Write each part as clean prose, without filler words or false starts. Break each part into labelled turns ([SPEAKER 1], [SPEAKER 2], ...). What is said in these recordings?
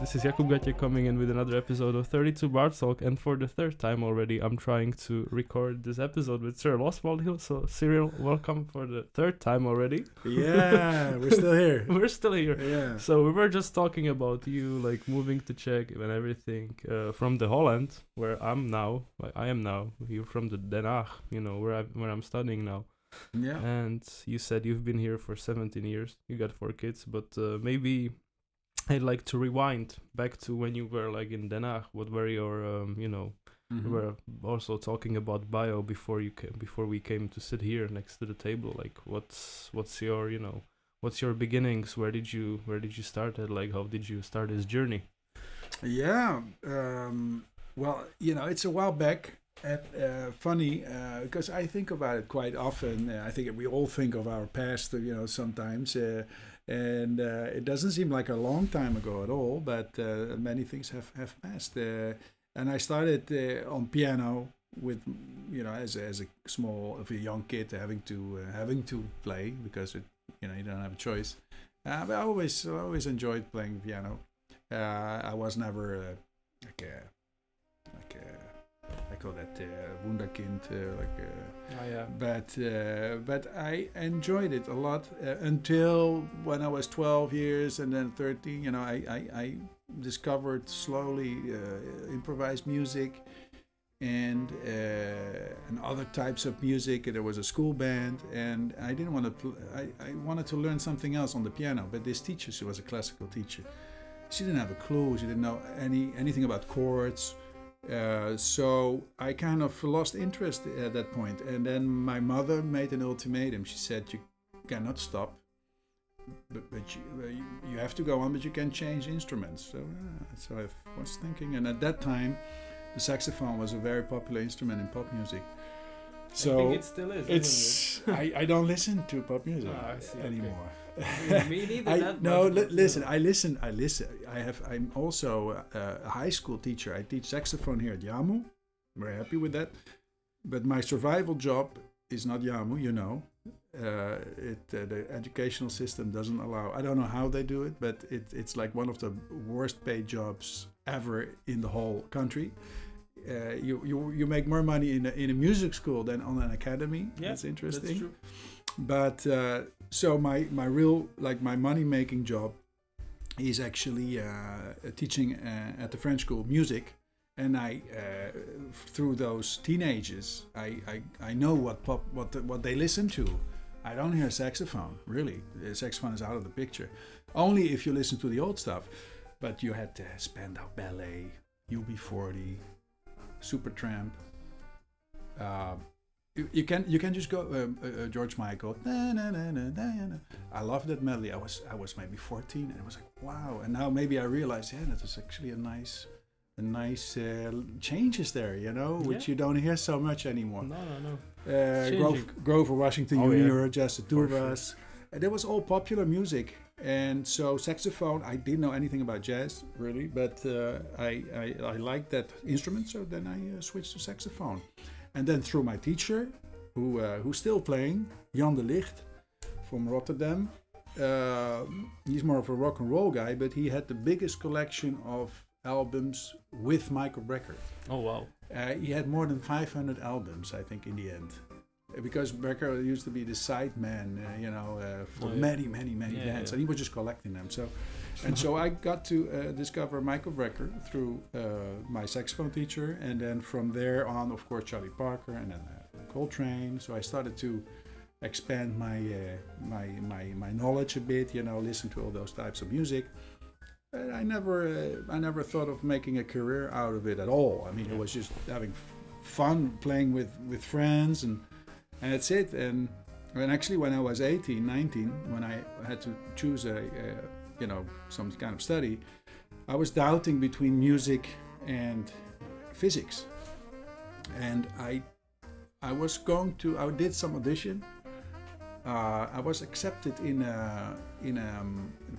[SPEAKER 1] This is Jakub Gatěk coming in with another episode of 32 Bar Talk, and for the third time already, I'm trying to record this episode with Cyrille Oswald. So, Cyrille, welcome for the third time already.
[SPEAKER 2] Yeah, we're still here.
[SPEAKER 1] We're still here.
[SPEAKER 2] Yeah.
[SPEAKER 1] So we were just talking about you, like moving to Czech and everything from the Holland, where I'm now. I am now. You're from the Den Haag, you know, where I'm studying now.
[SPEAKER 2] Yeah.
[SPEAKER 1] And you said you've been here for 17 years. You got 4 kids, but maybe I'd like to rewind back to when you were like in Den Haag. What were your, we were also talking about bio before we came to sit here next to the table. Like, what's your, what's your beginnings? Where did you start at? Like, how did you start this journey?
[SPEAKER 2] Yeah. Well, it's a while back. Funny, because I think about it quite often. I think we all think of our past, sometimes. And it doesn't seem like a long time ago at all, but many things have passed. And I started on piano with, as a young kid, having to play because you don't have a choice. But I always enjoyed playing piano. I was never I call that wunderkind, but I enjoyed it a lot until when I was 12 years and then 13. I discovered slowly improvised music and other types of music. There was a school band, and I didn't want to. I wanted to learn something else on the piano. But this teacher, she was a classical teacher. She didn't have a clue. She didn't know anything about chords. So I kind of lost interest at that point. And then my mother made an ultimatum. She said, you cannot stop, but you have to go on, but you can change instruments. So I was thinking, and at that time, the saxophone was a very popular instrument in pop music. So
[SPEAKER 1] I think it still is. Isn't it?
[SPEAKER 2] I don't listen to pop music anymore.
[SPEAKER 1] Okay. Me neither.
[SPEAKER 2] Listen. I'm also a high school teacher. I teach saxophone here at YAMU. Very happy with that. But my survival job is not YAMU. The educational system doesn't allow. I don't know how they do it, but it's like one of the worst paid jobs ever in the whole country. You make more money in a music school than on an academy.
[SPEAKER 1] Yeah,
[SPEAKER 2] that's interesting.
[SPEAKER 1] That's true.
[SPEAKER 2] But so my real, like, my money making job is actually teaching at the French school music, and I through those teenagers I know what they listen to. I don't hear saxophone, really. The saxophone is out of the picture. Only if you listen to the old stuff. But you had Spandau Ballet, UB40, Supertramp. You can just go George Michael. Na, na, na, na, na, na. I love that medley. I was maybe 14, and I was like, wow. And now maybe I realize, that was actually a nice changes there, which you don't hear so much anymore.
[SPEAKER 1] No.
[SPEAKER 2] Grover Washington Jr., just the two of
[SPEAKER 1] sure.
[SPEAKER 2] us. And that was all popular music. And so saxophone, I didn't know anything about jazz, really, but I liked that instrument, so then I switched to saxophone. And then through my teacher, who's still playing, Jan de Licht from Rotterdam. He's more of a rock and roll guy, but he had the biggest collection of albums with Michael Brecker.
[SPEAKER 1] Oh, wow.
[SPEAKER 2] He had more than 500 albums, I think, in the end. Because Brecker used to be the side man, for many bands, and he was just collecting them. So I got to discover Michael Brecker through my saxophone teacher, and then from there on, of course, Charlie Parker, and then Coltrane. So I started to expand my knowledge a bit, listen to all those types of music. But I never thought of making a career out of it at all. I mean, it was just having fun playing with friends and that's it. And actually, when I was 18, 19, when I had to choose some kind of study, I was doubting between music and physics. And I did some audition. I was accepted in a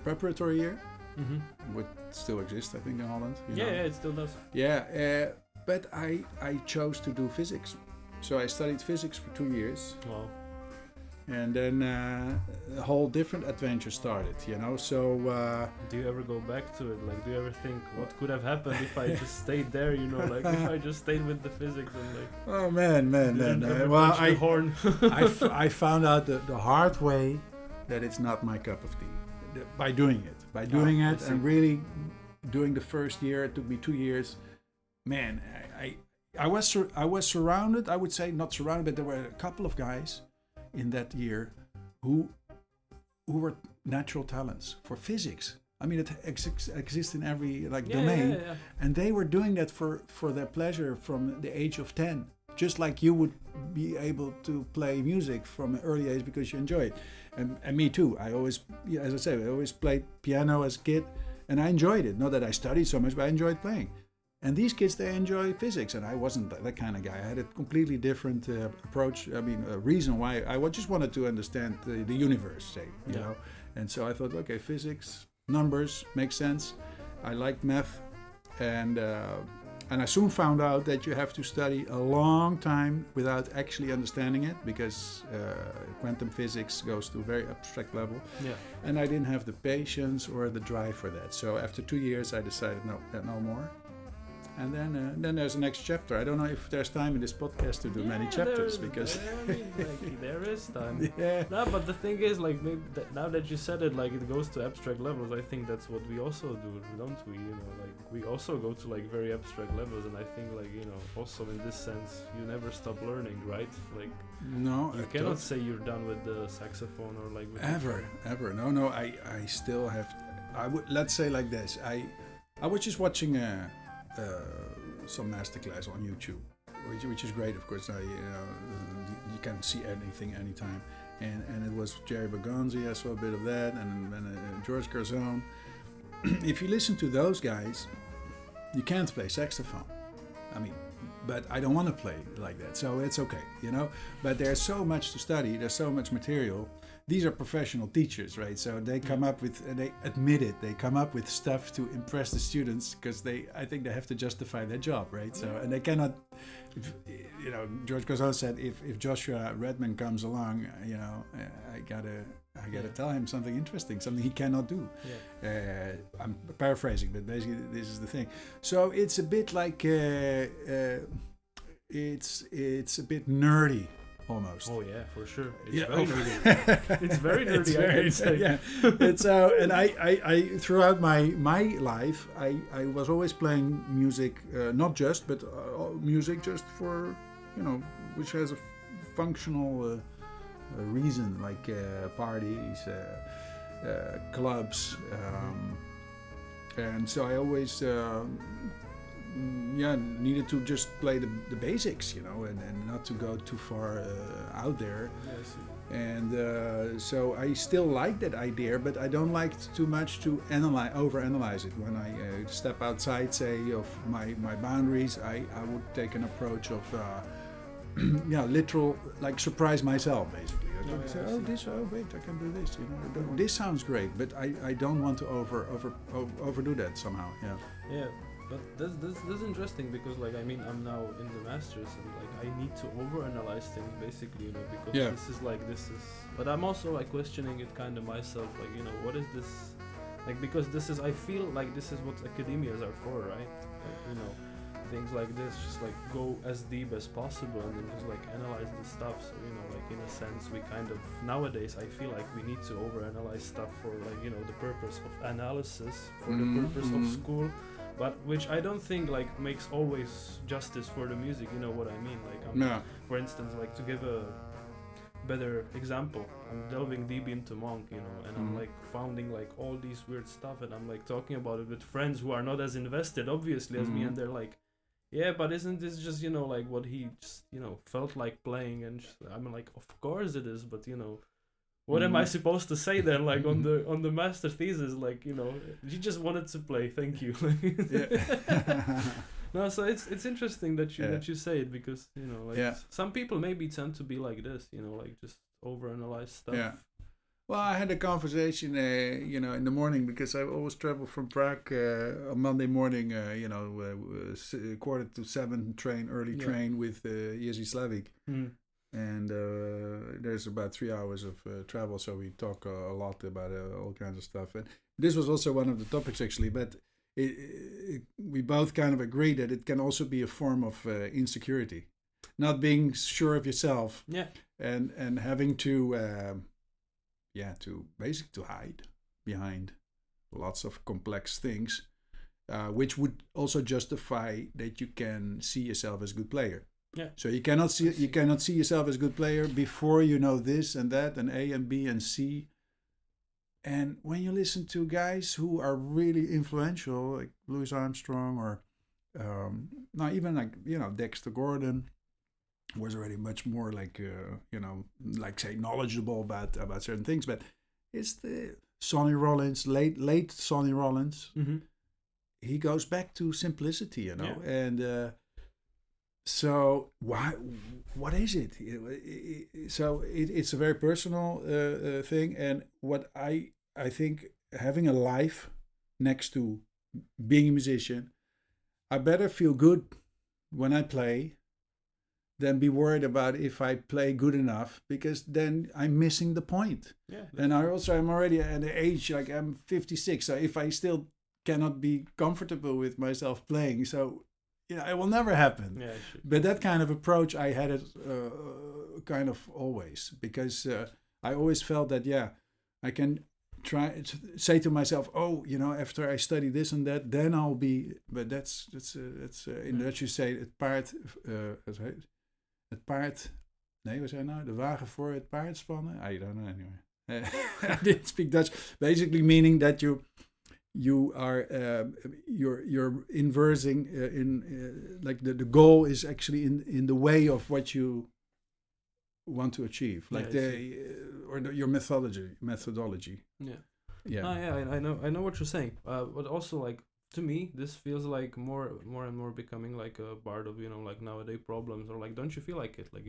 [SPEAKER 2] preparatory year.
[SPEAKER 1] Mm-hmm.
[SPEAKER 2] Would still exist, I think, in Holland.
[SPEAKER 1] Yeah, it still does.
[SPEAKER 2] Yeah, but I chose to do physics. So I studied physics for 2 years.
[SPEAKER 1] Wow.
[SPEAKER 2] And then a whole different adventure started, you know. So
[SPEAKER 1] do you ever go back to it? Like, do you ever think what could have happened if I just stayed there? You know, like if I just stayed with the physics and like.
[SPEAKER 2] Oh man. Well, I found out the hard way that it's not my cup of tea. By doing it, and really doing the first year. It took me 2 years. Man, I was surrounded. I would say not surrounded, but there were a couple of guys in that year who were natural talents for physics. I mean, it exists in every domain, yeah. And they were doing that for their pleasure from the age of 10, just like you would be able to play music from an early age because you enjoy it, and me too. I always, as I say, I always played piano as a kid, and I enjoyed it. Not that I studied so much, but I enjoyed playing. And these kids, they enjoy physics, and I wasn't that kind of guy. I had a completely different approach. I mean, a reason why I just wanted to understand the universe, say, you know. And so I thought, okay, physics, numbers, makes sense. I liked math, and I soon found out that you have to study a long time without actually understanding it, because quantum physics goes to a very abstract level. Yeah. And I didn't have the patience or the drive for that. So after 2 years, I decided no more. And then there's the next chapter. I don't know if there's time in this podcast to do many chapters, because
[SPEAKER 1] there is time.
[SPEAKER 2] Yeah.
[SPEAKER 1] No, but the thing is, like, maybe now that you said it, like, it goes to abstract levels. I think that's what we also do, don't we? You know, like, we also go to like very abstract levels, and I think, like, you know, also in this sense, you never stop learning, right? Like,
[SPEAKER 2] no,
[SPEAKER 1] you cannot say you're done with the saxophone or like with
[SPEAKER 2] ever. No. I still have. Let's say like this. I was just watching some masterclass on YouTube, which is great, of course. You can see anything anytime, and it was Jerry Bergonzi. I saw a bit of that, and George Garzone. If you listen to those guys, you can't play saxophone. I mean, but I don't want to play like that, so it's okay, you know. But there's so much to study. There's so much material. These are professional teachers, right? So they come up with, they admit it, they come up with stuff to impress the students, because I think they have to justify their job, right? So, and they cannot, you know, George Garzone said, if Joshua Redman comes along, you know, I gotta tell him something interesting, something he cannot do. Yeah. I'm paraphrasing, but basically this is the thing. So it's a bit like, it's a bit nerdy. Almost.
[SPEAKER 1] Oh yeah, for sure. It's very nerdy. It's very nerdy. I can say.
[SPEAKER 2] Yeah. It's and I throughout my life, I was always playing music, not just, but music just for, you know, which has a functional reason, like parties, clubs, and so I always. Needed to just play the basics, you know, and not to go too far out there. Yes. And so I still like that idea, but I don't like too much to overanalyze it. When I step outside, say, of my boundaries, I would take an approach of literal, like, surprise myself, basically. I say, wait, I can do this, you know. This sounds great, but I don't want to overdo that somehow.
[SPEAKER 1] Yeah. But this is interesting, because, like, I mean, I'm now in the masters, and like I need to overanalyze things, basically, you know, because this is. But I'm also like questioning it kind of myself, like, you know, what is this? Like, because this is, I feel like this is what academias are for, right? Like, you know, things like this, just like go as deep as possible, and then just like analyze the stuff. So, you know, like, in a sense, we kind of nowadays, I feel like we need to overanalyze stuff for, like, you know, the purpose of analysis, for the purpose of school. But which I don't think like makes always justice for the music, you know what I mean? Like, for instance, like, to give a better example, I'm delving deep into Monk, you know, and I'm like founding like all these weird stuff, and I'm like talking about it with friends who are not as invested, obviously, as me, and they're like, yeah, but isn't this just, you know, like what he just, you know, felt like playing? And I'm like, of course it is, but, you know, what am I supposed to say then? Like on the master thesis, like, you know, you just wanted to play. Thank you. No, so it's interesting that you say it, because, you know, like some people maybe tend to be like this, you know, like just overanalyze stuff.
[SPEAKER 2] Yeah. Well, I had a conversation, you know, in the morning, because I always travel from Prague on Monday morning, you know, 6:45 train, early train with Jerzy Slavik. And is about 3 hours of travel, so we talk a lot about all kinds of stuff. And this was also one of the topics, actually, but we both kind of agree that it can also be a form of insecurity, not being sure of yourself, and having to hide behind lots of complex things, which would also justify that you can see yourself as a good player.
[SPEAKER 1] Yeah.
[SPEAKER 2] So you cannot see yourself as a good player before you know this and that and A and B and C. And when you listen to guys who are really influential, like Louis Armstrong or not even like Dexter Gordon, was already much more like like say knowledgeable about certain things, but it's the Sonny Rollins, late Sonny Rollins.
[SPEAKER 1] Mm-hmm.
[SPEAKER 2] He goes back to simplicity, and so what is it? So it's a very personal thing, and what I think having a life next to being a musician, I better feel good when I play than be worried about if I play good enough, because then I'm missing the point.
[SPEAKER 1] Yeah.
[SPEAKER 2] And I'm already at the age, like I'm 56, so if I still cannot be comfortable with myself playing, so it will never happen.
[SPEAKER 1] Yeah,
[SPEAKER 2] but that kind of approach, I had it kind of always, because I always felt that I can try to say to myself, after I study this and that, then I'll be. But that's in Dutch you say het paard. Het paard. Nee, wat zei nou? De wagen voor het paard spannen. I don't know anyway. I didn't speak Dutch. Basically meaning that you are you're inversing like the goal is actually in the way of what you want to achieve, like your methodology.
[SPEAKER 1] I know what you're saying, but also like to me this feels like more and more becoming like a part of like nowadays problems, or like don't you feel like it, like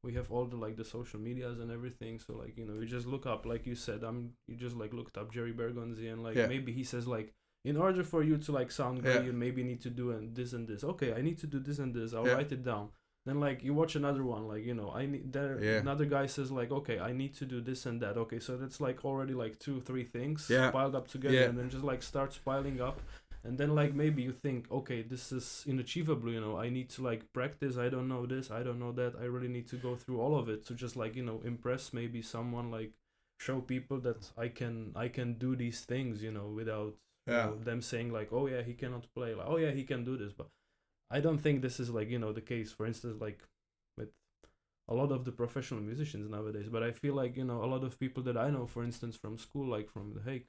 [SPEAKER 1] we have all the like the social medias and everything, so like we just look up, like you said, you just like looked up Jerry Bergonzi, and like maybe he says like, in order for you to like sound great, you maybe need to do this and this. Okay, I need to do this and this, I'll write it down. Then like you watch another one, like I need another guy says like, okay, I need to do this and that. Okay, so that's like already like 2-3 things piled up together, and then just like starts piling up. And then like maybe you think, okay, this is unachievable, I need to like practice, I don't know this, I don't know that, I really need to go through all of it to just like impress maybe someone, like show people that I can do these things, without them saying like, oh yeah, he cannot play, like, oh yeah, he can do this. But I don't think this is like the case, for instance, like with a lot of the professional musicians nowadays. But I feel like a lot of people that I know, for instance, from school, like from The Hague,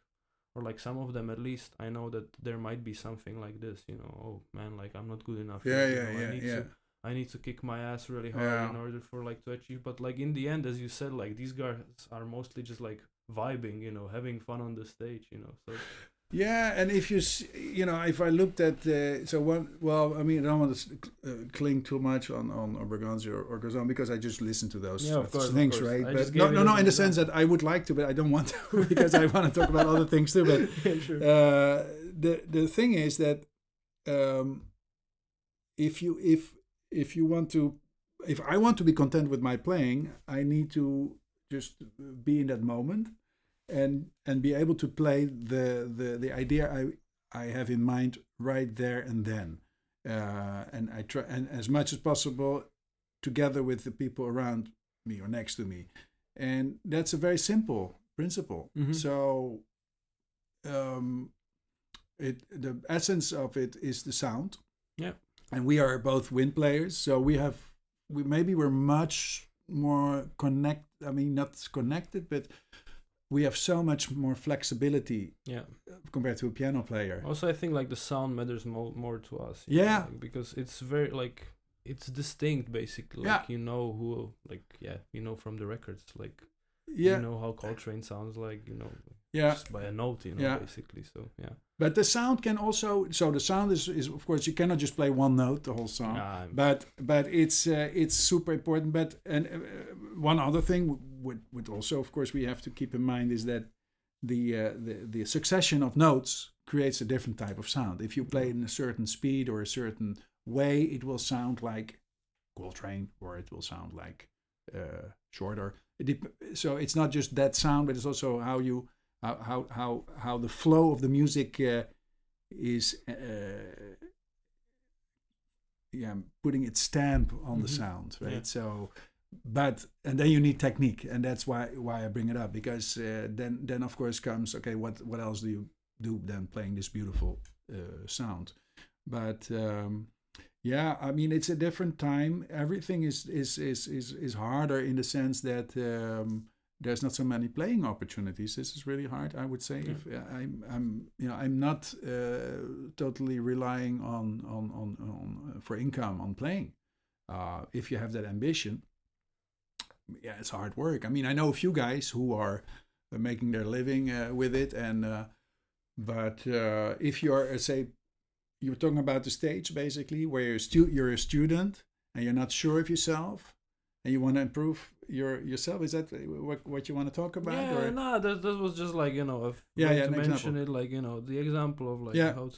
[SPEAKER 1] or like some of them at least, I know that there might be something like this, oh man, like I'm not good enough. I need to kick my ass really hard in order for like to achieve. But like in the end, as you said, like these guys are mostly just like vibing, having fun on the stage, so.
[SPEAKER 2] Yeah, and if you if I looked at I don't want to cling too much on Bergonzi or Gazan, because I just listen to those things, right? But no, in the sense that I would like to, but I don't want to because I want to talk about other things too. But the thing is that if I want to be content with my playing, I need to just be in that moment. And be able to play the idea I have in mind right there and then, and I try, and as much as possible together with the people around me or next to me, and that's a very simple principle. Mm-hmm. So the essence of it is the sound.
[SPEAKER 1] Yeah,
[SPEAKER 2] and we are both wind players, so we're much more not connected, but we have so much more flexibility compared to a piano player.
[SPEAKER 1] Also, I think like the sound matters more to us. Because it's very like it's distinct basically. Like who from the records, like how Coltrane sounds like, just by a note, basically. So
[SPEAKER 2] But the sound can also, the sound is of course you cannot just play one note the whole song. But it's super important. But one other thing would also, of course, we have to keep in mind is that the succession of notes creates a different type of sound. If you play in a certain speed or a certain way, it will sound like Coltrane, or it will sound like shorter. So it's not just that sound, but it's also how you how the flow of the music is putting its stamp on the sound, right? So, and then you need technique, and that's why I bring it up, because then of course comes, okay, what else do you do than playing this beautiful sound? But I mean, it's a different time. Everything is harder in the sense that there's not so many playing opportunities. This is really hard, I would say. If I'm not totally relying on for income on playing. If you have that ambition, it's hard work. I mean, I know a few guys who are making their living with it, and but if you're you're talking about the stage basically, where you're a student and you're not sure of yourself and you want to improve yourself. Is that what you want to talk about?
[SPEAKER 1] Yeah, no, that was just like, to mention example. It, like, the example of like how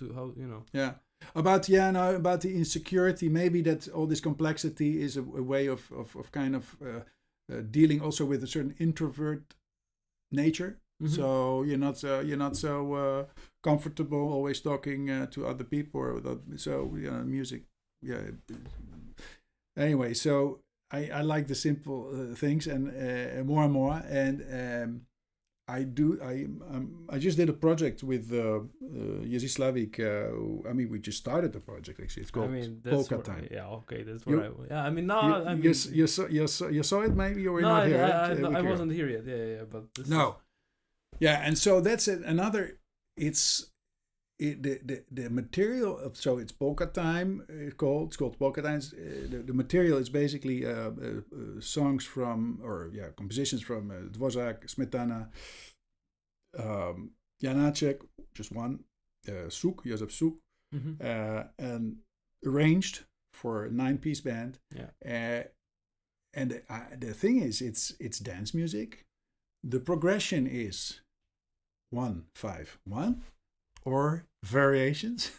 [SPEAKER 1] about the insecurity. Maybe that all this complexity is a way of kind of dealing also with a certain introvert nature. Mm-hmm. So you're not so comfortable always talking to other people. Music. Yeah. Anyway, so I like the simple things and more. And I just did a project with Jiří Slavík. We just started the project actually. It's called Polka Time. Yeah, okay, that's what I mean. No,
[SPEAKER 2] you saw it. Maybe you were not here.
[SPEAKER 1] I wasn't here yet. Yeah, but this
[SPEAKER 2] no. Yeah, and so that's another. It's the material. So it's Polka Time. It's called Polka Time. The material is basically songs from compositions from Dvořák, Smetana, Janáček, just one, Josef Suk, and arranged for a 9-piece band. Yeah. And the thing is, it's dance music. The progression is 1-5-1 or variations.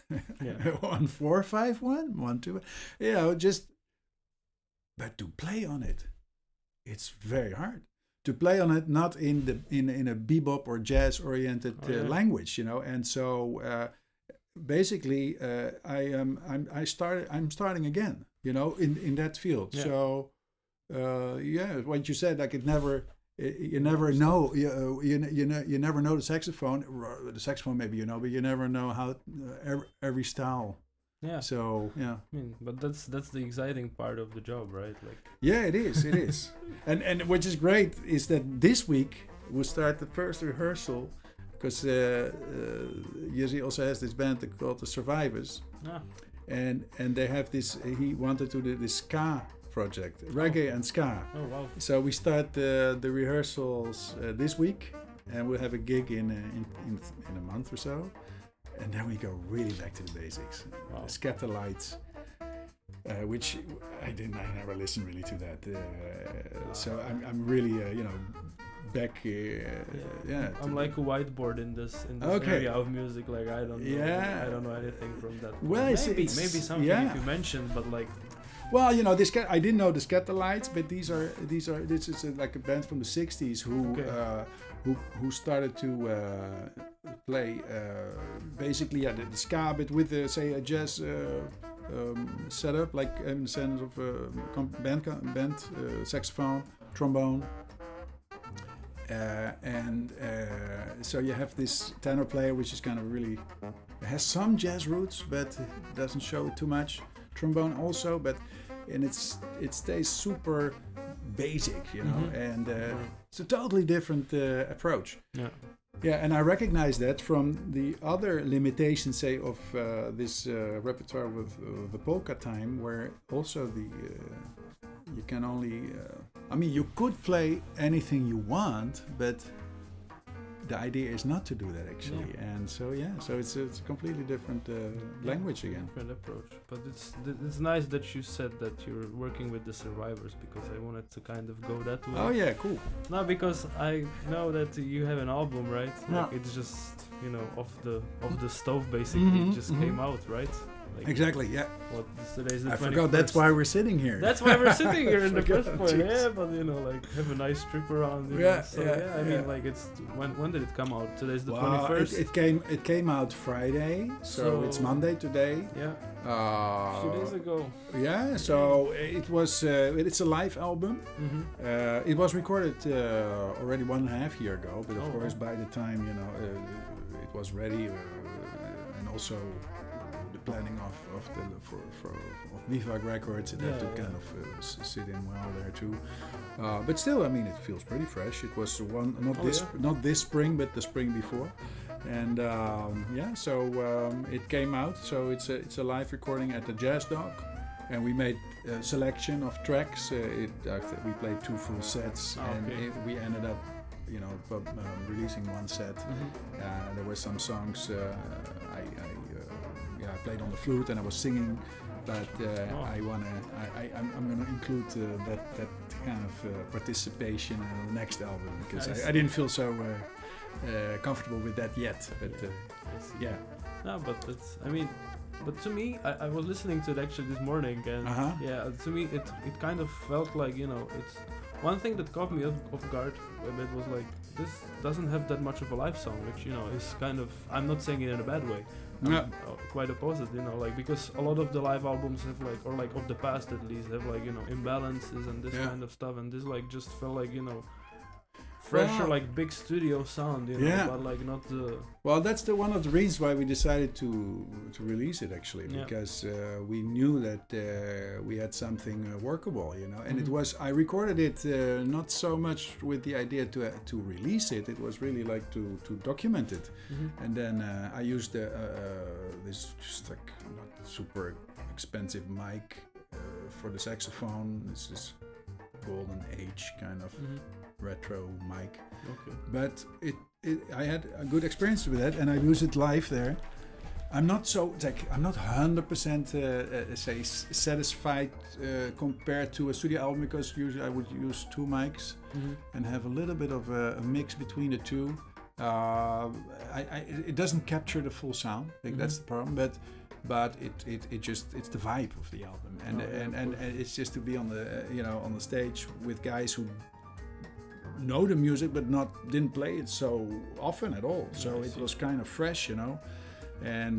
[SPEAKER 2] 1-4-5-1, 1-2. But to play on it, it's very hard. To play on it, not in a bebop or jazz oriented language, And so basically, I'm starting again, in that field. Yeah. So what you said, like you never know. You never know the saxophone. The saxophone maybe but you never know how every style.
[SPEAKER 1] Yeah.
[SPEAKER 2] So yeah.
[SPEAKER 1] But that's the exciting part of the job, right? Like.
[SPEAKER 2] Yeah, it is. It is. And which is great is that this week we'll start the first rehearsal, because Jiří also has this band called the Survivors. Ah. And they have this. He wanted to do this ska project, reggae and ska.
[SPEAKER 1] Oh wow!
[SPEAKER 2] So we start the rehearsals this week, and we'll have a gig in a month or so, and then we go really back to the basics. Wow. Scatterlights, which I never listened really to that. So I'm really back.
[SPEAKER 1] I'm like a whiteboard in this area of music. Like I don't know anything from that.
[SPEAKER 2] Well,
[SPEAKER 1] maybe something if you mentioned, but like.
[SPEAKER 2] Well, I didn't know the Scatterlights, but this is like a band from the 60s who started to play basically the ska, but with a jazz setup, like in the sense of band saxophone, trombone, and so you have this tenor player, which is kind of really has some jazz roots, but doesn't show it too much. Trombone also, and it stays super basic, and it's a totally different approach. Yeah, and I recognize that from the other limitations, say, of this repertoire with the Polka Time, where also you can only, you could play anything you want, but the idea is not to do that actually, and so it's a completely different language again.
[SPEAKER 1] Different approach, but it's nice that you said that you're working with the Survivors, because I wanted to kind of go that way.
[SPEAKER 2] Oh yeah, cool.
[SPEAKER 1] No, because I know that you have an album, right? Like it's just off the stove basically. It just came out, right? Like,
[SPEAKER 2] exactly. Yeah.
[SPEAKER 1] What today's the 21st.
[SPEAKER 2] I forgot. That's why we're sitting here.
[SPEAKER 1] That's why we're sitting here in the first place.
[SPEAKER 2] Jeez.
[SPEAKER 1] Yeah, but like have a nice trip around.
[SPEAKER 2] Yeah,
[SPEAKER 1] So,
[SPEAKER 2] yeah,
[SPEAKER 1] I mean, like it's when did it come out? Today's the 21st.
[SPEAKER 2] It came out Friday, so it's Monday today.
[SPEAKER 1] Yeah. 2 days ago.
[SPEAKER 2] Yeah, so it was. It's a live album.
[SPEAKER 1] Mm-hmm.
[SPEAKER 2] It was recorded already 1.5 years ago, but of course,
[SPEAKER 1] wow.
[SPEAKER 2] by the time it was ready, and also the planning of Viva Records, it had to kind of sit in well there too. But still, I mean, it feels pretty fresh. It was not this spring, but the spring before. And it came out. So it's a live recording at the Jazz Dog, and we made a selection of tracks. We played 2 full sets, we ended up, releasing 1 set. Mm-hmm. There were some songs I played on the flute and I was singing, but I'm gonna include that kind of participation in the next album, because I didn't feel so comfortable with that yet. But yeah.
[SPEAKER 1] No, but that's. I mean, but to me, I was listening to it actually this morning, and to me it kind of felt like, it's one thing that caught me off guard a bit was like, this doesn't have that much of a live song, which is kind of, I'm not saying it in a bad way. Quite opposite, like, because a lot of the live albums have like, or like of the past at least, have like, imbalances and this kind of stuff, and this like just felt like, fresher, like big studio sound, but like not the.
[SPEAKER 2] Well, that's one of the reasons why we decided to release it actually, because we knew that we had something workable, and it was. I recorded it not so much with the idea to release it. It was really like to document it, and then I used this just like not super expensive mic for the saxophone. This is golden age kind of. Retro mic, but I had a good experience with that, and I use it live there. I'm not 100% satisfied compared to a studio album, because usually I would use 2 mics and have a little bit of a mix between the two. It doesn't capture the full sound. I think that's the problem, but it's the vibe of the album, and it's just to be on the on the stage with guys who know the music but didn't play it so often at all, so it was kind of fresh, and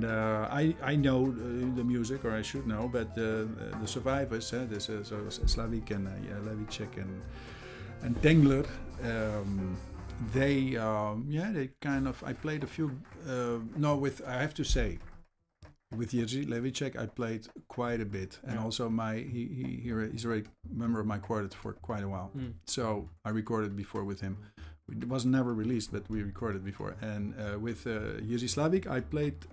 [SPEAKER 2] I know the music, or I should know, but the survivors, there's Slavik and Levicek and Dengler, they kind of, I played a few I have to say, with Jerzy Levicek I played quite a bit, and also he's already a member of my quartet for quite a while. So I recorded before with him. It was never released, but we recorded before. And with Jerzy Slavik I played.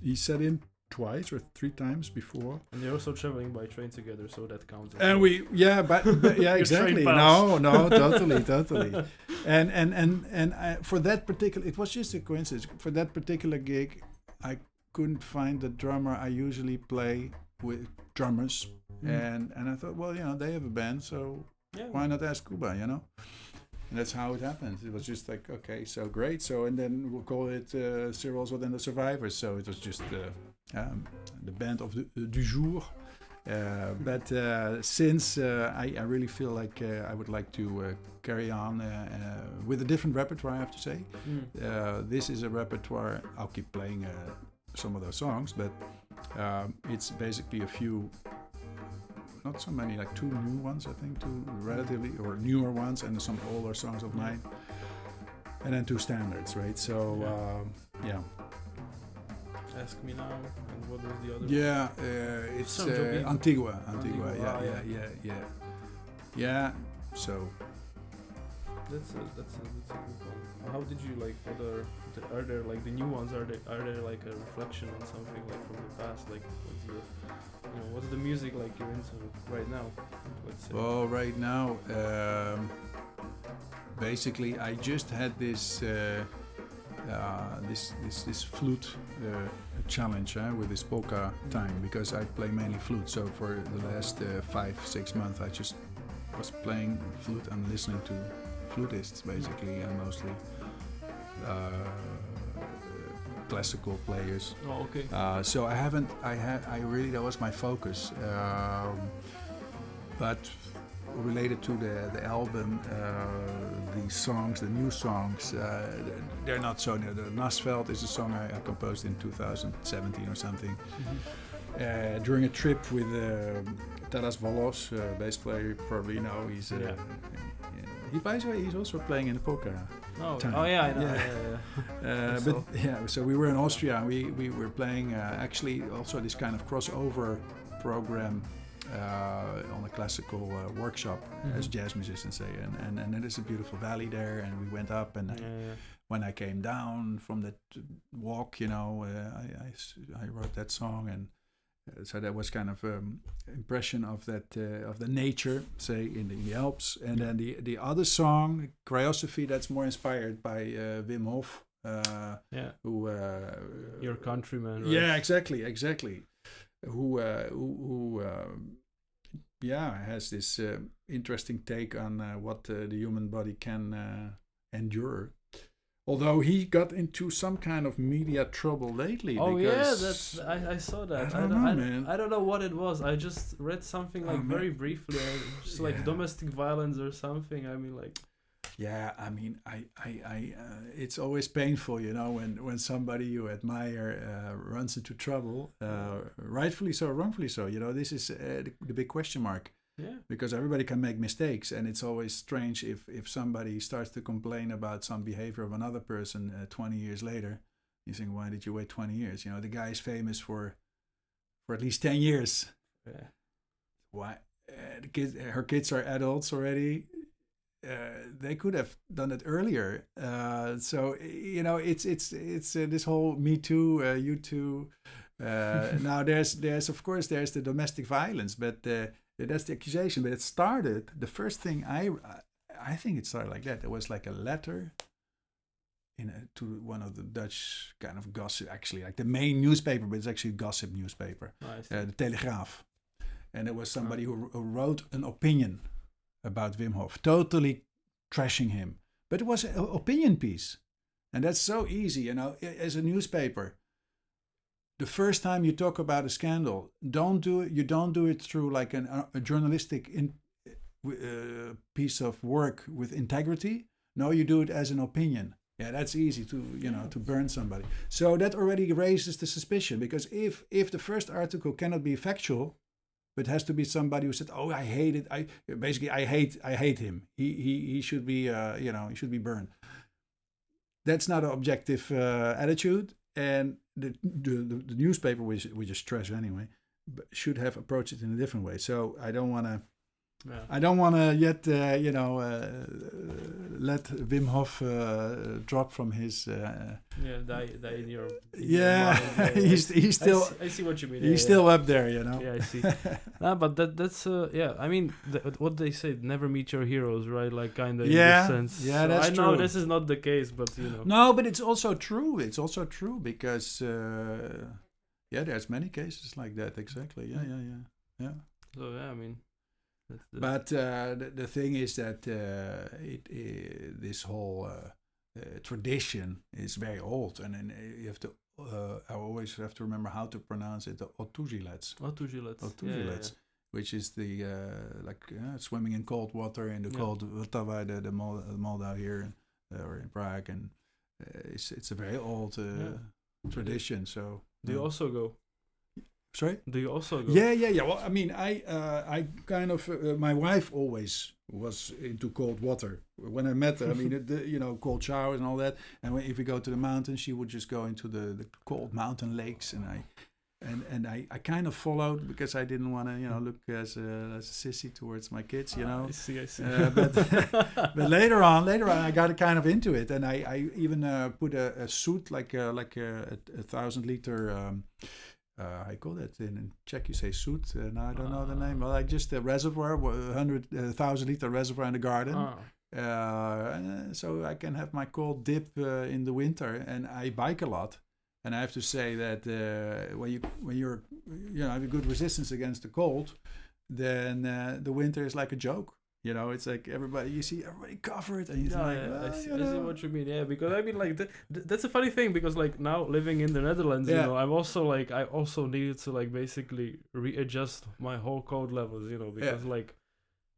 [SPEAKER 2] He sat in 2 or 3 times before.
[SPEAKER 1] And you're also traveling by train together, so that counts.
[SPEAKER 2] And exactly. No, totally. And for that particular, it was just a coincidence. For that particular gig, I couldn't find the drummer I usually play with drummers, and I thought, well, they have a band, so why not ask Kuba, And that's how it happened. It was just like, okay, so great. So, and then we'll call it Cyrille Oswald and the Survivors. So it was just the band of du jour. But since I really feel like I would like to carry on with a different repertoire, I have to say. This is a repertoire, I'll keep playing some of those songs, but it's basically a few, not so many, like 2 new ones, I think, 2 relatively, or newer ones, and some older songs of mine, and then 2 standards, right? So,
[SPEAKER 1] Ask Me Now, and what was the other one?
[SPEAKER 2] It's Antigua, yeah, so...
[SPEAKER 1] That's a good one. How did you like are there like the new ones, are there like a reflection on something like from the past, like what's the music like you're into right now, let's say?
[SPEAKER 2] Well, right now basically I just had this this flute challenge with this polka time, because I play mainly flute, so for the last 5-6 months I just was playing flute and listening to flutists basically, and mostly classical players.
[SPEAKER 1] Oh, okay.
[SPEAKER 2] So that was my focus. But related to the album, the songs, the new songs, they're not so new. The Nasveld is a song I composed in 2017 or something. Mm-hmm. During a trip with Taras Volos, bass player, you probably know. He's he, by the way, he's also playing in the polka.
[SPEAKER 1] Oh yeah, I know. Yeah.
[SPEAKER 2] So we were in Austria and we were playing actually also this kind of crossover program on a classical workshop, as jazz musicians say, and it is a beautiful valley there, and we went up, and when I came down from that walk, I wrote that song, and so that was kind of impression of that of the nature, say in the Alps, and then the other song, Cryosophy, that's more inspired by Wim Hof, who
[SPEAKER 1] your countryman, right?
[SPEAKER 2] Yeah, exactly. Who has this interesting take on what the human body can endure. Although he got into some kind of media trouble lately.
[SPEAKER 1] Oh yeah, I saw that.
[SPEAKER 2] I
[SPEAKER 1] don't know what it was. I just read something very briefly, just like domestic violence or something. I mean, like.
[SPEAKER 2] Yeah, I mean, I it's always painful, when somebody you admire runs into trouble, rightfully so, wrongfully so. This is the big question mark.
[SPEAKER 1] Yeah.
[SPEAKER 2] Because everybody can make mistakes, and it's always strange if somebody starts to complain about some behavior of another person 20 years later. You think, why did you wait 20 years? The guy is famous for at least 10 years.
[SPEAKER 1] Yeah.
[SPEAKER 2] Why? Her kids are adults already. They could have done it earlier. So it's this whole Me Too, You Too. Now there's of course there's the domestic violence, but that's the accusation. But it started. The first thing I think it started like that. It was like a letter to one of the Dutch kind of gossip, actually like the main newspaper, but it's actually a gossip newspaper, the Telegraaf, and it was somebody who wrote an opinion about Wim Hof, totally trashing him. But it was an opinion piece. And that's so easy, as a newspaper. The first time you talk about a scandal, you don't do it through like a journalistic piece of work with integrity. No, you do it as an opinion. Yeah, that's easy to burn somebody. So that already raises the suspicion, because if the first article cannot be factual, but it has to be somebody who said, "Oh, I hate it. I hate him. He should be, he should be burned." That's not an objective attitude, and the newspaper, which is trash anyway, should have approached it in a different way. So I don't want to. Yeah. I don't want to yet, let Wim Hof drop from his.
[SPEAKER 1] Die in your.
[SPEAKER 2] Yeah,
[SPEAKER 1] mind.
[SPEAKER 2] he's still.
[SPEAKER 1] I see what you mean.
[SPEAKER 2] He's still up there,
[SPEAKER 1] Yeah, I see. But that's I mean, what they say, never meet your heroes, right? Like kind of in this sense.
[SPEAKER 2] Yeah, so that's true.
[SPEAKER 1] I know this is not the case, but
[SPEAKER 2] No, but it's also true. It's also true because there's many cases like that. Exactly. Yeah.
[SPEAKER 1] So I mean.
[SPEAKER 2] But the thing is that this whole tradition is very old, and then you have to. I always have to remember how to pronounce it. Otuzilets, which is the swimming in cold water in the cold Vltava, the Moldau here, or in Prague, and it's a very old tradition. So
[SPEAKER 1] do you also go?
[SPEAKER 2] Sorry?
[SPEAKER 1] Do you also go?
[SPEAKER 2] Yeah. Well, I mean, I kind of, my wife always was into cold water. When I met her, I mean, cold showers and all that. And if we go to the mountains, she would just go into the cold mountain lakes, and I kind of followed because I didn't want to, look as a sissy towards my kids, I
[SPEAKER 1] see.
[SPEAKER 2] but later on, I got kind of into it, and I even put a suit like a 1,000-liter. I call that in Czech. You say suit. Now I don't know the name. Well, like just a reservoir, 1,000-liter reservoir in the garden. So I can have my cold dip in the winter, and I bike a lot. And I have to say that when you're have a good resistance against the cold, then the winter is like a joke. You know, it's like you see everybody covered, and you think,
[SPEAKER 1] I see what you mean. Yeah, because I mean, like that's a funny thing, because like now living in the Netherlands, you know, I also needed to like basically readjust my whole code levels, you know, because like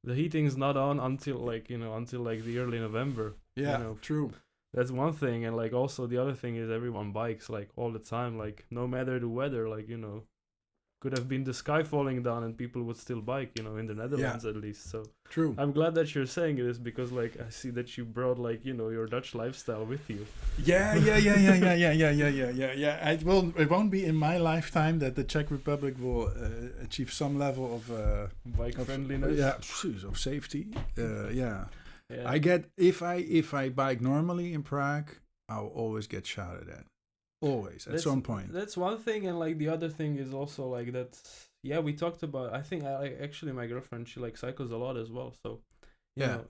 [SPEAKER 1] the heating's not on until like the early November.
[SPEAKER 2] Yeah,
[SPEAKER 1] you know.
[SPEAKER 2] True.
[SPEAKER 1] That's one thing, and like also the other thing is everyone bikes like all the time, like no matter the weather, like, you know. Could have been the sky falling down and people would still bike, you know, in the Netherlands at least. So
[SPEAKER 2] true.
[SPEAKER 1] I'm glad that you're saying this, because like I see that you brought like, you know, your Dutch lifestyle with you.
[SPEAKER 2] Yeah. It won't be in my lifetime that the Czech Republic will achieve some level of
[SPEAKER 1] bike friendliness.
[SPEAKER 2] Of safety. I get if I bike normally in Prague, I'll always get shouted at. Always, at some point.
[SPEAKER 1] That's one thing, and like the other thing is also like that. Yeah, we talked about. I think actually my girlfriend, she like cycles a lot as well. So you know,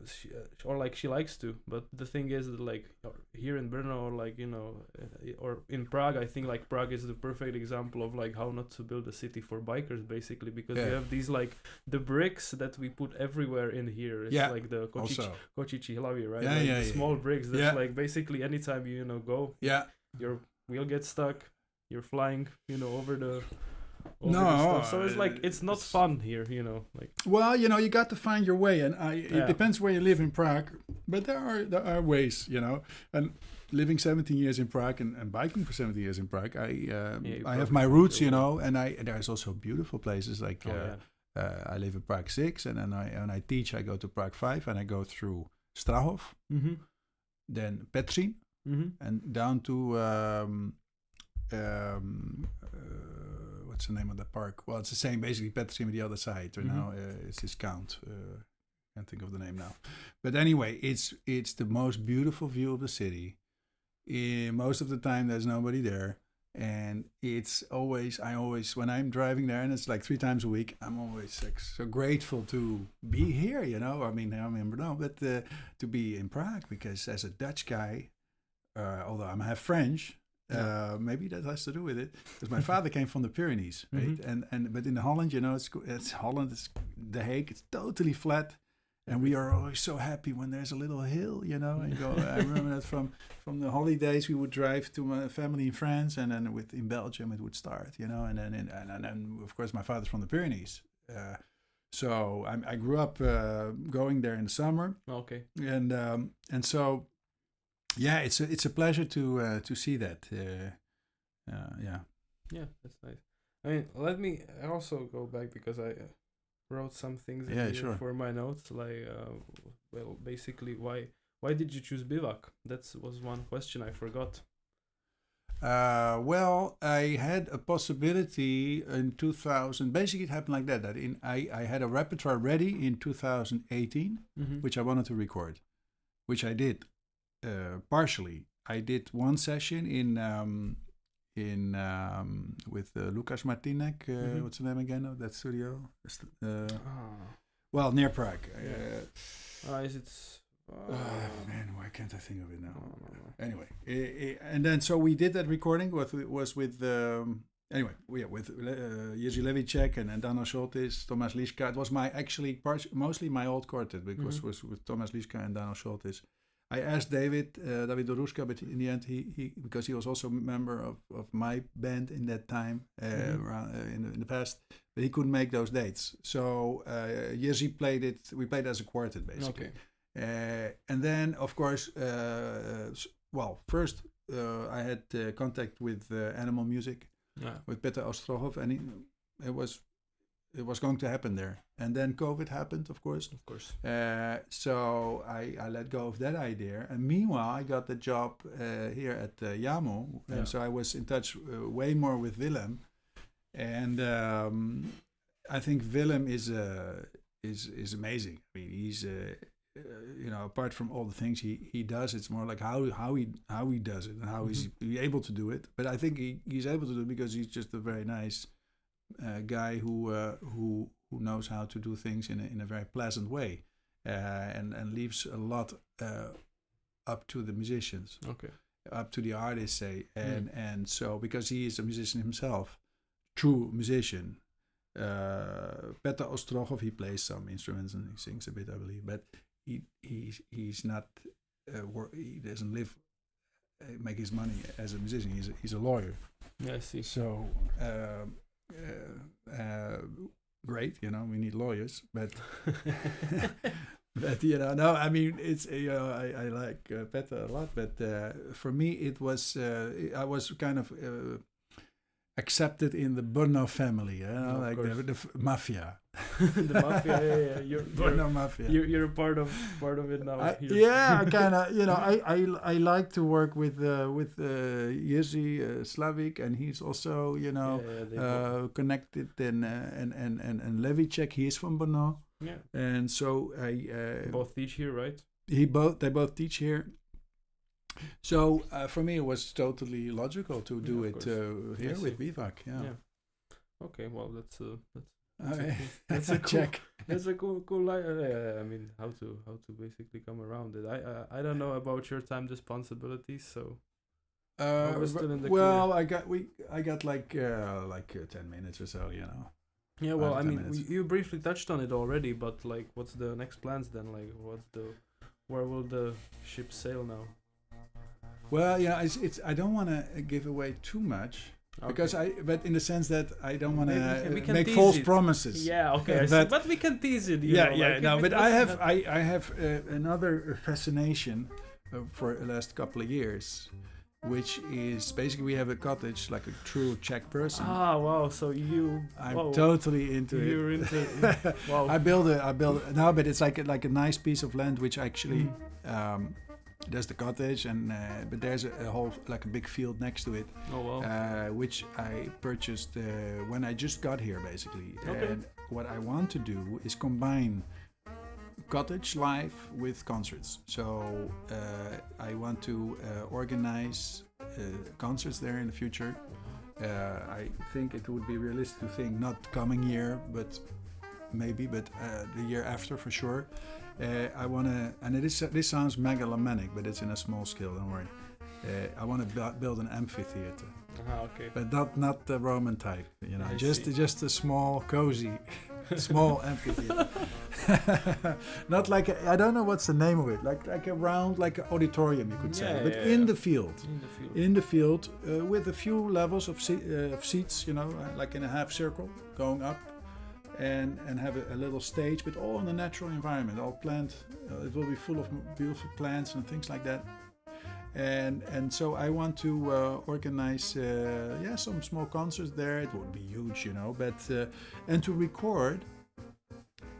[SPEAKER 1] she likes to. But the thing is that like here in Brno, or like, you know, or in Prague, I think like Prague is the perfect example of like how not to build a city for bikers, basically, because we have these like the bricks that we put everywhere in here. It's like the kočičí hlavy, right? The small bricks. That's like basically anytime you go. Yeah. Your wheel gets stuck, you're flying, you know, over the stuff. So it's like it's not fun here, you know. Like,
[SPEAKER 2] well, you know, you got to find your way, and it depends where you live in Prague, but there are ways, you know. And living 17 years in Prague and biking for 17 years in Prague, I have my roots, you know, and there's also beautiful places like I live in Prague 6, and then when I teach, I go to Prague 5, and I go through Strahov, then Petřín. And down to what's the name of the park? Well, it's the same, basically Petřín with the other side. Right now, it's discount. Can't think of the name now. But anyway, it's the most beautiful view of the city. Most of the time, there's nobody there, and I always when I'm driving there, and it's like 3 times a week, I'm always like so grateful to be here. You know, I mean, I'm in Brno, but to be in Prague, because as a Dutch guy. Although I'm half French, maybe that has to do with it, because my father came from the Pyrenees, right? But in Holland, you know, it's Holland. It's The Hague. It's totally flat, and we are always so happy when there's a little hill, you know. And I remember that from the holidays, we would drive to my family in France, and then in Belgium it would start, you know. And then of course my father's from the Pyrenees, so I grew up going there in the summer.
[SPEAKER 1] Okay.
[SPEAKER 2] And so. Yeah, it's a pleasure to see that. Yeah,
[SPEAKER 1] that's nice. I mean, let me also go back, because I wrote some things for my notes. Like, well, basically, why did you choose bivak? That was one question I forgot.
[SPEAKER 2] Well, I had a possibility in 2000. Basically, it happened like that. I had a repertoire ready in 2018, which I wanted to record, which I did. Partially, I did one session with Lukas Martinek. What's the name again of that studio? Well, near Prague.
[SPEAKER 1] Is it?
[SPEAKER 2] Man, why can't I think of it now? No. Anyway, and then so we did that recording. Was with with Jiří Levicek and Dano Šoltis, Tomáš Liška. It was mostly my old quartet, because was with Tomáš Liška and Dano Šoltis. I asked David Doruška, but in the end, he because he was also a member of my band in that time, in the past, but he couldn't make those dates. So Jiří played it. We played as a quartet, basically. Okay. And then, of course, first I had contact with Animal Music, with Petr Ostrohov, and it was going to happen there. And then COVID happened, of course. So I let go of that idea. And meanwhile, I got the job here at Jamo. And so I was in touch way more with Willem. And I think Willem is amazing. I mean, he's, apart from all the things he does, it's more like how he does it and how he's able to do it. But I think he's able to do it because he's just a very nice guy who knows how to do things in a very pleasant way, and leaves a lot up to the musicians, up to the artists, say, and so because he is a musician himself, true musician, Peter Ostrohov, he plays some instruments and he sings a bit, I believe, but he's not he doesn't live make his money as a musician. He's a lawyer.
[SPEAKER 1] Yeah, I see.
[SPEAKER 2] So great, you know, we need lawyers, but but no, I mean it's I like Peter a lot, but for me it was I was kind of accepted in the Brno family, like the mafia.
[SPEAKER 1] The mafia, yeah. You're
[SPEAKER 2] mafia.
[SPEAKER 1] You're a part of it now.
[SPEAKER 2] I kind of, I like to work with Jerzy Slavik, and he's also, connected, and Levicek, he is from Brno.
[SPEAKER 1] Yeah.
[SPEAKER 2] And so I
[SPEAKER 1] both teach here, right?
[SPEAKER 2] They both teach here. So for me, it was totally logical to do it here with Vivac. Yeah.
[SPEAKER 1] Okay, well that's a cool,
[SPEAKER 2] check.
[SPEAKER 1] That's a cool I mean, how to basically come around it. I don't know about your time responsibilities, so.
[SPEAKER 2] I got like 10 minutes or so,
[SPEAKER 1] Yeah, well, I mean, you briefly touched on it already, but like, what's the next plans then? Like, where will the ship sail now?
[SPEAKER 2] Well, I don't want to give away too much. Okay. Because but in the sense that I don't want to make false promises.
[SPEAKER 1] Yeah, okay. But we can tease it.
[SPEAKER 2] But I have another fascination for the last couple of years, which is basically we have a cottage, like a true Czech person.
[SPEAKER 1] Ah, wow! So
[SPEAKER 2] I'm totally into it.
[SPEAKER 1] You're into it. Wow.
[SPEAKER 2] I build it. No, but it's like a nice piece of land, which actually. There's the cottage, and but there's a whole like a big field next to it.
[SPEAKER 1] Oh wow!
[SPEAKER 2] Which I purchased when I just got here, basically.
[SPEAKER 1] Okay.
[SPEAKER 2] And what I want to do is combine cottage life with concerts. So I want to organize concerts there in the future. I think it would be realistic to think not coming year, but maybe, but the year after for sure. I want to, and this sounds megalomaniac, but it's in a small scale, don't worry. I want to build an amphitheater.
[SPEAKER 1] Okay.
[SPEAKER 2] But not the Roman type, just a small, cozy, small amphitheater. Not like, I don't know what's the name of it, like a round, like an auditorium, you could say, but in the field. In the field, with a few levels of seats, like in a half circle, going up. And have a little stage, but all in a natural environment, all plant. It will be full of beautiful plants and things like that. And so I want to organize some small concerts there. It won't be huge, but and to record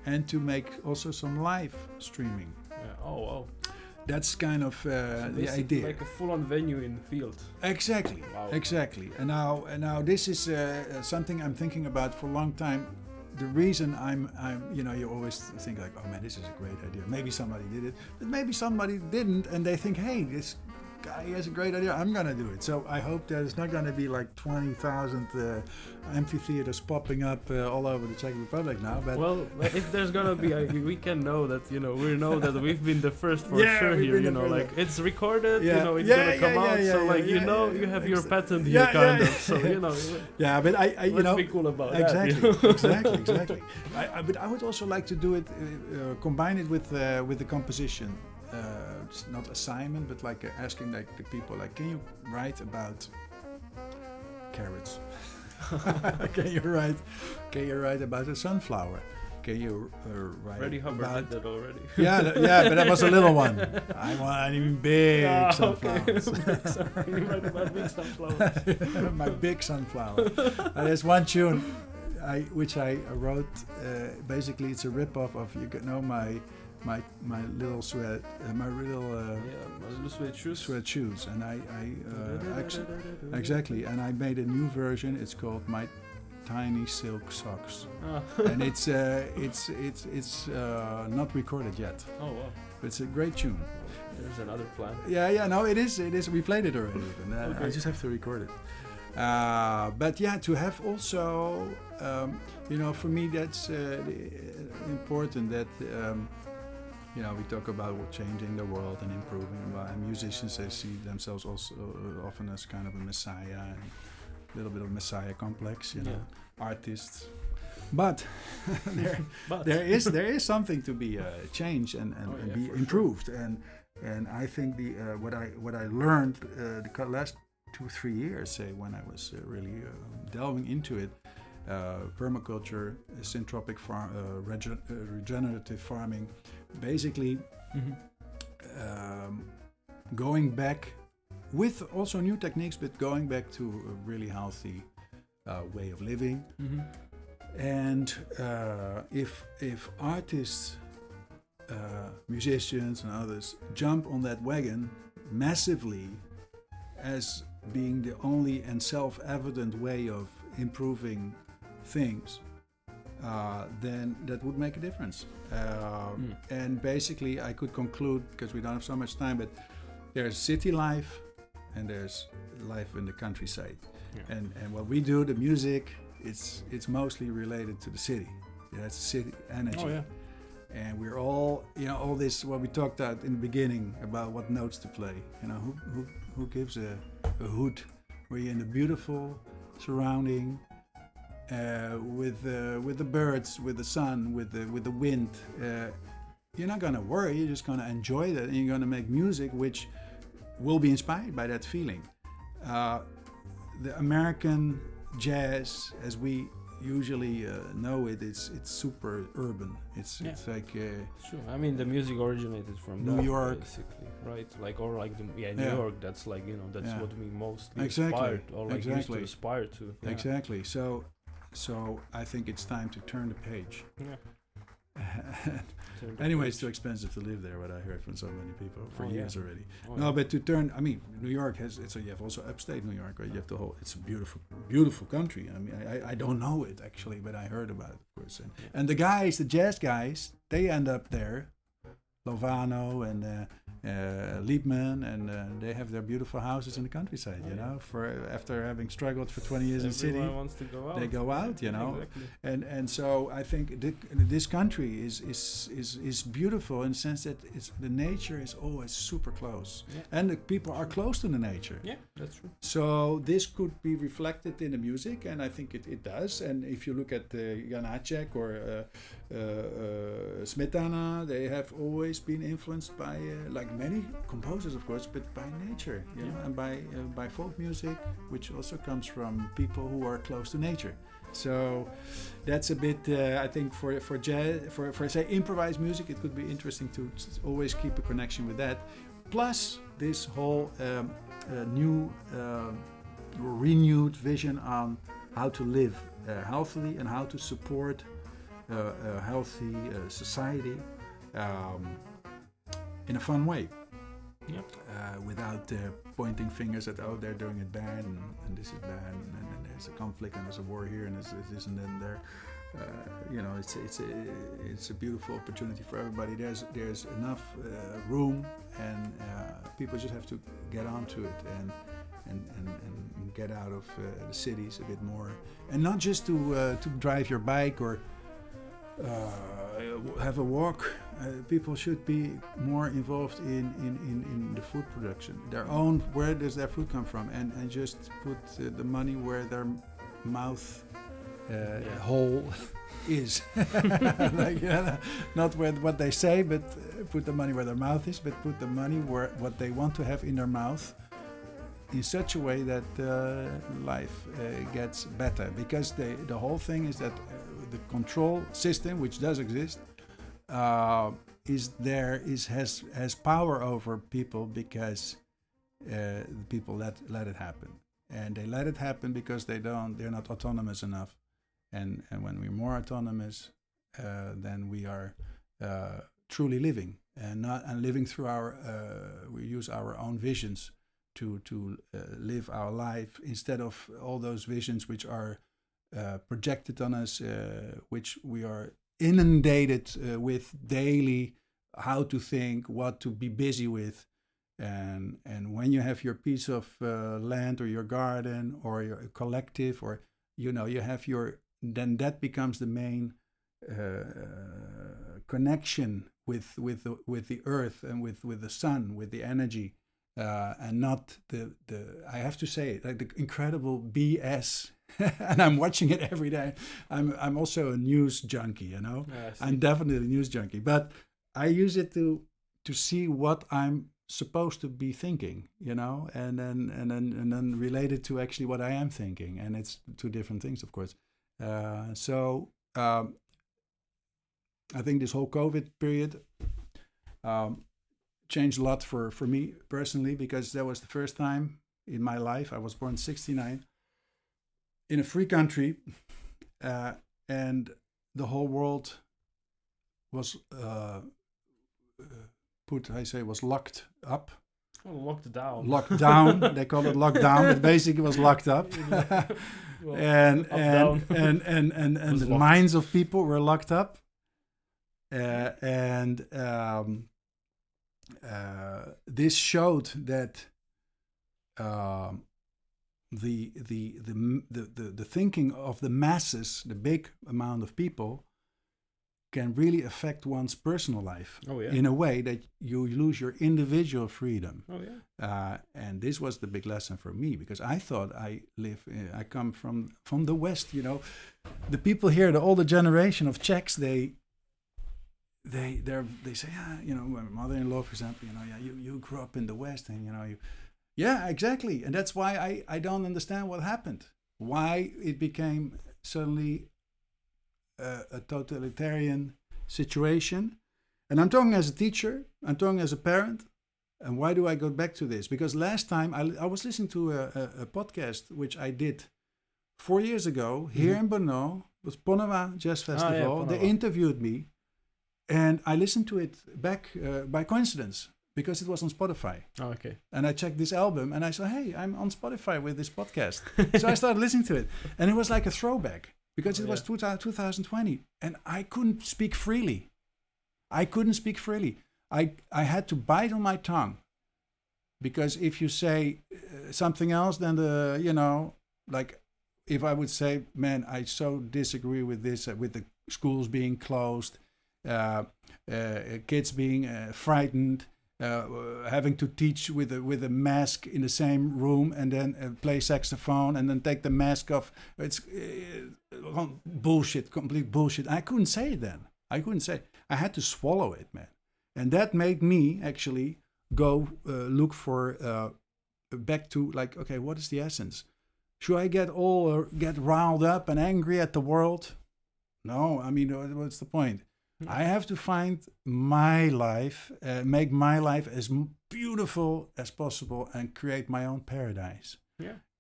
[SPEAKER 2] and to make also some live streaming.
[SPEAKER 1] Yeah. Oh wow.
[SPEAKER 2] That's kind of the idea.
[SPEAKER 1] Like a full-on venue in the field.
[SPEAKER 2] Exactly. Wow. Exactly. And now this is something I'm thinking about for a long time. The reason I'm you always think like, oh man, this is a great idea. Maybe somebody did it, but maybe somebody didn't, and they think, hey, this guy has a great idea. I'm gonna do it. So I hope there's not gonna be like 20,000 amphitheaters popping up all over the Czech Republic now. But
[SPEAKER 1] well, if there's gonna be, we can know that we know that we've been the first for sure here. Like it's recorded. It's gonna come out. So you have your patent here, kind of. So
[SPEAKER 2] Yeah, but I
[SPEAKER 1] let's be cool about that.
[SPEAKER 2] Exactly. But I would also like to do it, combine it with the composition. It's not assignment, but like asking like the people, like, can you write about carrots? Can you write about a sunflower? Can you write
[SPEAKER 1] Freddie Hubbard
[SPEAKER 2] about
[SPEAKER 1] did that already.
[SPEAKER 2] but that was a little one. I want even big sunflowers.
[SPEAKER 1] Can you write about big sunflowers?
[SPEAKER 2] My big sunflower. There's one tune which I wrote. Basically, it's a rip-off of my little suede shoes, and I exactly, and I made a new version. It's called My Tiny Silk Socks, and it's not recorded yet.
[SPEAKER 1] Oh wow!
[SPEAKER 2] But it's a great tune.
[SPEAKER 1] There's another plan.
[SPEAKER 2] No, it is. We played it already, and I just have to record it. But to have also, for me that's important that. We talk about changing the world and improving. And musicians, they see themselves also often as kind of a messiah, and a little bit of messiah complex. Artists. But there is something to be changed and be improved. Sure. And I think what I learned the last 2-3 years, say, when I was really delving into it, permaculture, syntropic regenerative farming, basically going back with also new techniques, but going back to a really healthy way of living. And if artists, musicians and others jump on that wagon massively as being the only and self-evident way of improving things, then that would make a difference. And basically I could conclude, because we don't have so much time, but there's city life and there's life in the countryside. Yeah. And what we do, the music, it's mostly related to the city. It's city energy. Oh, yeah. And we're all, all this, what we talked about in the beginning about what notes to play. Who gives a hoot where you're in a beautiful surrounding with the birds, with the sun, with the wind. You're not gonna worry. You're just gonna enjoy that, and you're gonna make music which will be inspired by that feeling. The American jazz, as we usually know it, it's super urban. It's like
[SPEAKER 1] sure. I mean, the music originated from
[SPEAKER 2] New York,
[SPEAKER 1] basically, right? New York. That's that's what we mostly aspired, or used to aspire to. Yeah.
[SPEAKER 2] Exactly. So I think it's time to turn the page. Yeah. Anyway, it's too expensive to live there, what I heard from so many people for years already. But to turn, I mean, New York has, so you have also upstate New York, right? You have the whole, it's a beautiful, beautiful country. I mean, I don't know it actually, but I heard about it, of course. And the guys, the jazz guys, they end up there, Lovano and Liebman, and they have their beautiful houses in the countryside, for after having struggled for 20 years in the city.
[SPEAKER 1] Wants to go out.
[SPEAKER 2] They go out,
[SPEAKER 1] Exactly.
[SPEAKER 2] And so I think this country is beautiful in the sense that the nature is always super close, and the people are close to the nature.
[SPEAKER 1] Yeah, that's true.
[SPEAKER 2] So this could be reflected in the music, and I think it does. And if you look at Janáček or Smetana, they have always been influenced by like many composers, of course, but by nature, and by folk music, which also comes from people who are close to nature. So that's a bit, I think, for jazz, for say improvised music, it could be interesting to always keep a connection with that. Plus this whole new renewed vision on how to live healthily and how to support a healthy society in a fun way. Yep. Without pointing fingers at, they're doing it bad and this is bad and there's a conflict and there's a war here and there's this and then there. It's a beautiful opportunity for everybody. There's enough room, and people just have to get onto it and get out of the cities a bit more, and not just to drive your bike or have a walk. People should be more involved in the food production, their own. Where does their food come from, and just put the money where their mouth hole is. Not where what they say, but put the money where their mouth is, but put the money where what they want to have in their mouth, in such a way that life gets better. Because the whole thing is that the control system, which does exist, has power over people because people let it happen, and they let it happen because they're not autonomous enough. And when we're more autonomous, then we are truly living, and living through we use our own visions to live our life, instead of all those visions which are projected on us, which we are inundated with daily, how to think, what to be busy with. And when you have your piece of land or your garden or your collective, or you have then that becomes the main connection with the earth and with the sun, with the energy, and not the I have to say it, like the incredible BS and I'm watching it every day. I'm also a news junkie, you know. I'm definitely a news junkie, but I use it to see what I'm supposed to be thinking, you know, and then relate it to actually what I am thinking, and it's two different things, of course. I think this whole COVID period changed a lot for me personally, because that was the first time in my life. I was born in '69 in a free country, and the whole world was was locked up.
[SPEAKER 1] Oh, locked down.
[SPEAKER 2] Locked down. They call it lockdown, but basically it was locked up.
[SPEAKER 1] Well,
[SPEAKER 2] and
[SPEAKER 1] the
[SPEAKER 2] the minds of people were locked up. This showed that the thinking of the masses, the big amount of people, can really affect one's personal life in a way that you lose your individual freedom. And this was the big lesson for me, because I thought I come from the West, you know. The people here, the older generation of Czechs, they say, you know, my mother-in-law, for example, you know, you grew up in the West, and you know, exactly, and that's why I don't understand what happened, why it became suddenly a totalitarian situation. And I'm talking as a teacher, I'm talking as a parent. And why do I go back to this? Because last time I was listening to a podcast which I did 4 years ago here in Brno, with Ponava Jazz Festival. They interviewed me, and I listened to it back by coincidence, because it was on Spotify. And I checked this album, and I said, hey, I'm on Spotify with this podcast. So I started listening to it, and it was like a throwback, because it was 2020, and I couldn't speak freely. I had to bite on my tongue, because if you say something else, then like if I would say, man, I so disagree with this, with the schools being closed, kids being frightened, having to teach with a mask in the same room, and then play saxophone, and then take the mask off. It's bullshit, complete bullshit. I couldn't say it then. I had to swallow it, man. And that made me actually go look for back to, like, okay, what is the essence? Should I get riled up and angry at the world? No, I mean, what's the point? I have to find my life, make my life as beautiful as possible, and create my own paradise.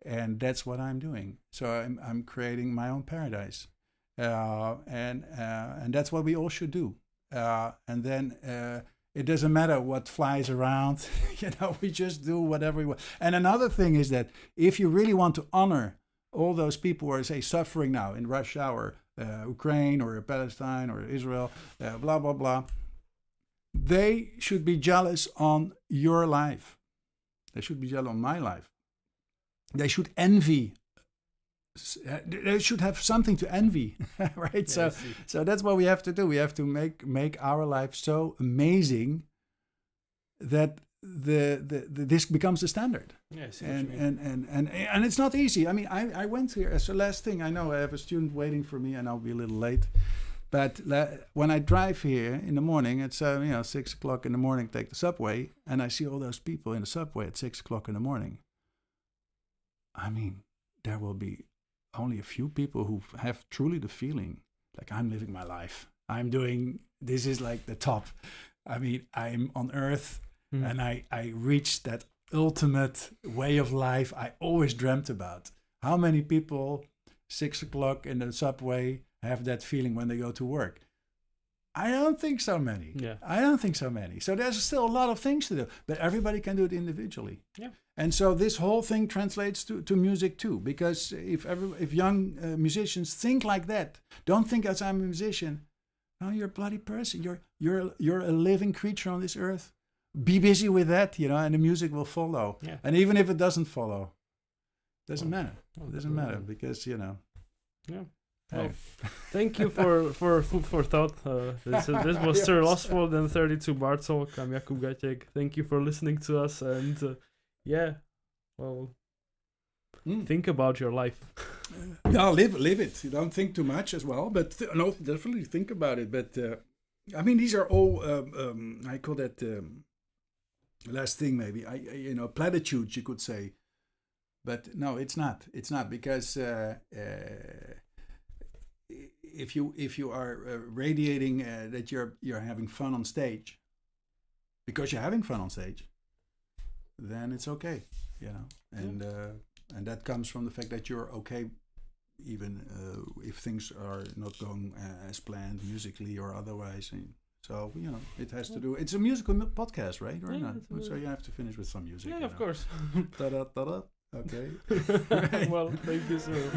[SPEAKER 2] And that's what I'm doing. So I'm creating my own paradise, and that's what we all should do. And then it doesn't matter what flies around. We just do whatever we want. And another thing is that if you really want to honor all those people who are, say, suffering now in Russia or Ukraine or Palestine or Israel, blah, blah, blah, they should be jealous on your life. They should be jealous on my life. They should envy. They should have something to envy, right? So that's what we have to do. We have to make our life so amazing that this becomes the standard. And it's not easy. I mean, I went here as the last thing. I know I have a student waiting for me, and I'll be a little late. But when I drive here in the morning, it's 6 o'clock in the morning. Take the subway, and I see all those people in the subway at 6 o'clock in the morning. I mean, there will be only a few people who have truly the feeling like, I'm living my life. This is like the top. I mean, I'm on earth, and I reached that ultimate way of life I always dreamt about. How many people 6 o'clock in the subway have that feeling when they go to work? I don't think so many. I don't think so many. So there's still a lot of things to do, but everybody can do it individually. And so this whole thing translates to music too, because if young musicians think like that, don't think as I'm a musician. No, you're a bloody person. You're a living creature on this earth. Be busy with that, and the music will follow. And even if it doesn't follow, doesn't matter. It doesn't matter, because
[SPEAKER 1] Well, thank you for food for thought. This was Cyrille Oswald and 32 Bar Talk. I'm Jakub Gatěk. Thank you for listening to us, and think about your life.
[SPEAKER 2] Live it. You don't think too much as well, but definitely think about it. But I mean, these are all I call that last thing maybe. Platitudes you could say, but no, it's not. It's not because if you are radiating that you're having fun on stage, because you're having fun on stage, then it's okay, and that comes from the fact that you're okay, even if things are not going as planned musically or otherwise. And so it has to do. It's a musical podcast, right? Or not? So you have to finish with some music.
[SPEAKER 1] Yeah, of course.
[SPEAKER 2] Ta-da, ta-da. Okay.
[SPEAKER 1] Well, thank you, sir.